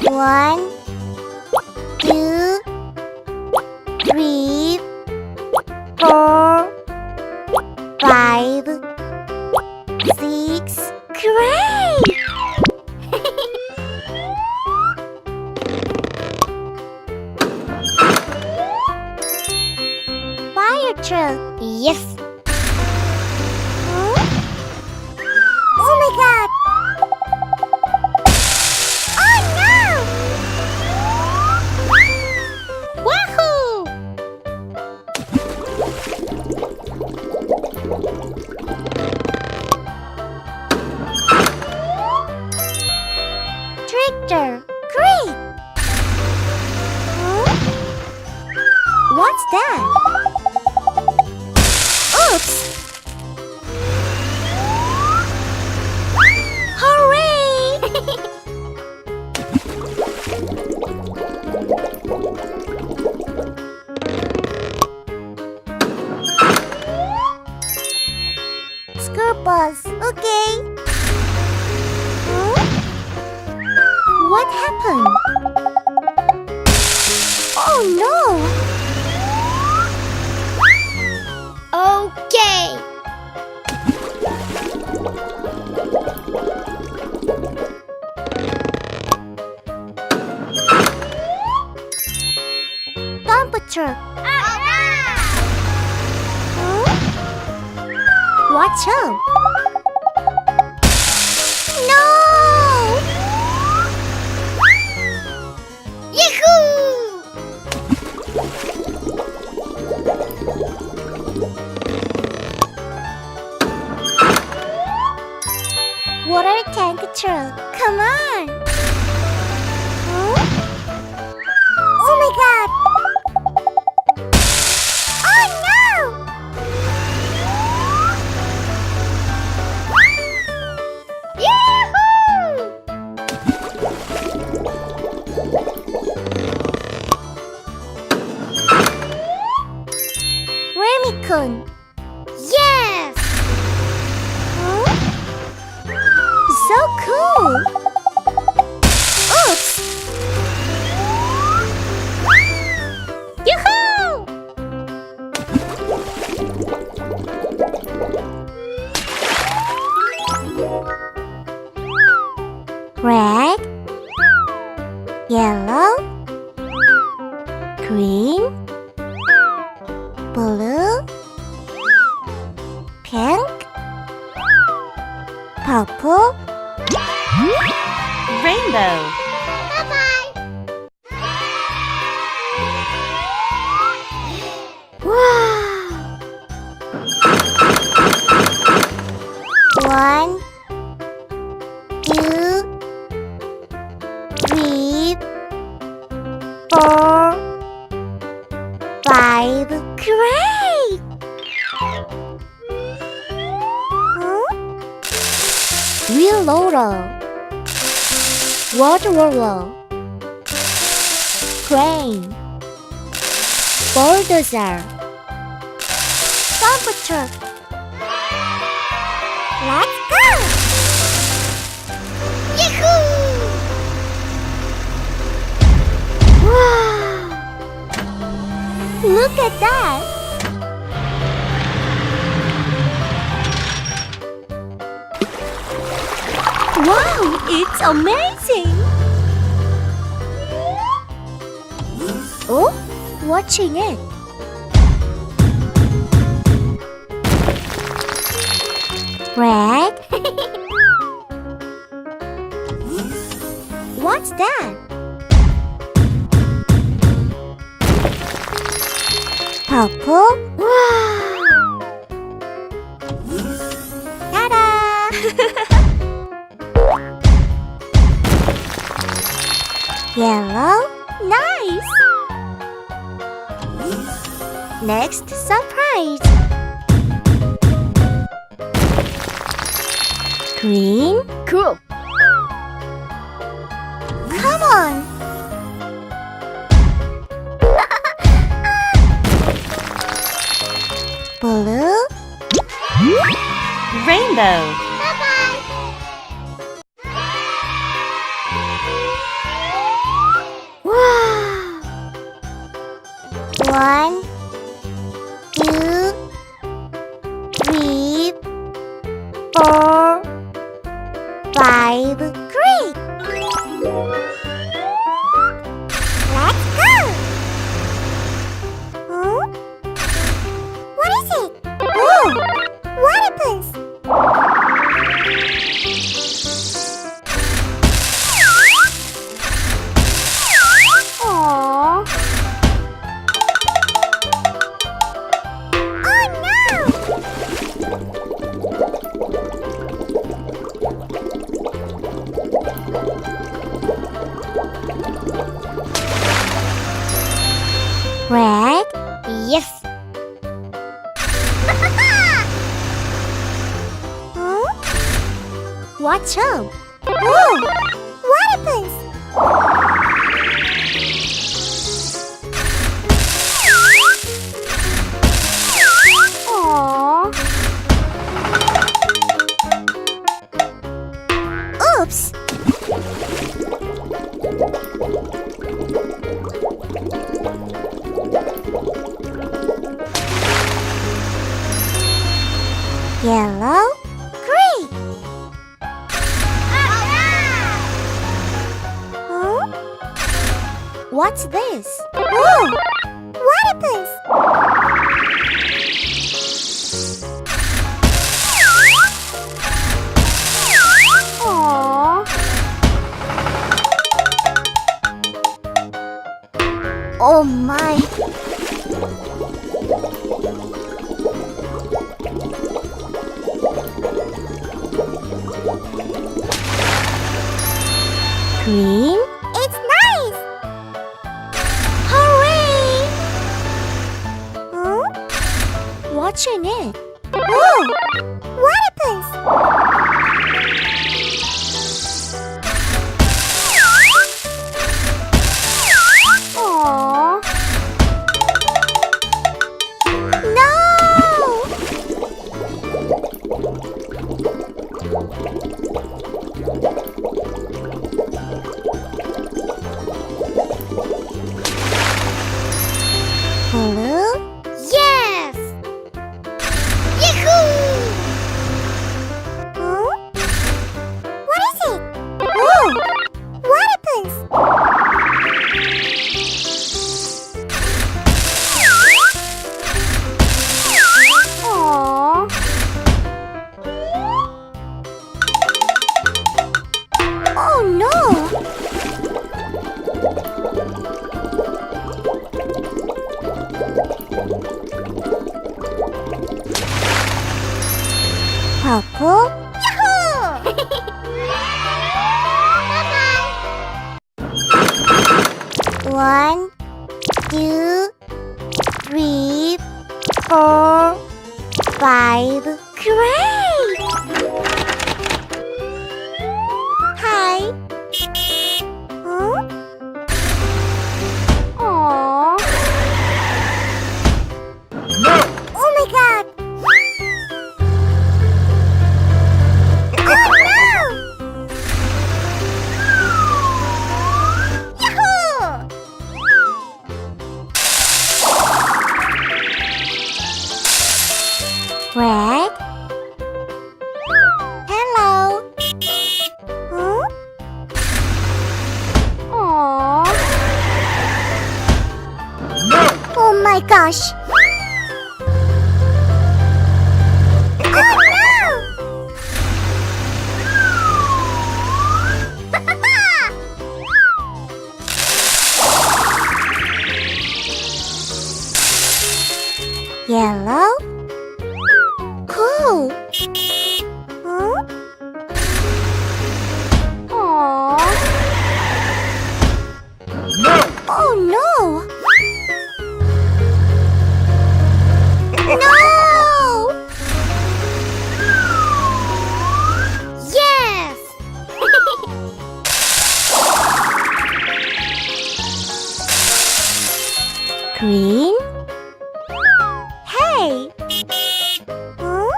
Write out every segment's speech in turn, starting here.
1, 2, 3, 4, 5, 6. Great! Fire truck. Yes. Huh? Oh my God! Oh no! Wahoo! Tractor. Great! Huh? What's that? Oops! Hooray! School bus, okay. Huh? What happened? Oh no! Okay. Dump truck. Huh? Watch out! No! Yahoo! Water tank truck. Come on! Huh? Oh my God! Oh no! Yahoo! Remicon. Yes! Huh? So cool! Oops! Yoo-hoo! Red, yellow, green, blue, pink, purple, Rainbow. Bye-bye! Wow! 1, 2, 3, 4, 5. Great! Huh? Wheel loader. Water roller. Crane. Bulldozer. Dump truck. Let's go! Yahoo! Wow! Look at that! Wow, it's amazing! Oh, watching it. Red. What's that? Purple. Wow! Ta-da! Yellow. Nice! Next surprise. Green. Cool. Come on. Blue. Rainbow. Bye-bye. 4, 5. Great! Let's go! Huh? What is it? Oh! What happens? Aww! Oh no! Red? Yes! Huh? Watch out! Oh! What happens? Aww! Oops! Yellow, green. Huh? What's this? Oh! What happens? Aww. Oh my. Green? It's nice! Hooray! Huh? Watching it. Oh! What happens? Aww! No! Blue? Yes! Yahoo! Huh? What is it? Oh! What happens? Aww! Oh no! Purple? Yahoo! Bye-bye! 1, 2, 3, 4, 5. Great! Hi. Huh? Aww. No! Oh my god! Oh no! Yahoo! Red? Hello? Huh? Aww. No! Oh my gosh! Oh no! Yellow? Cool! Huh? Aww! No! Oh no! No! Yes! Green? Hey! Huh?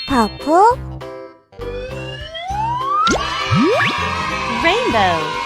Purple. Rainbow.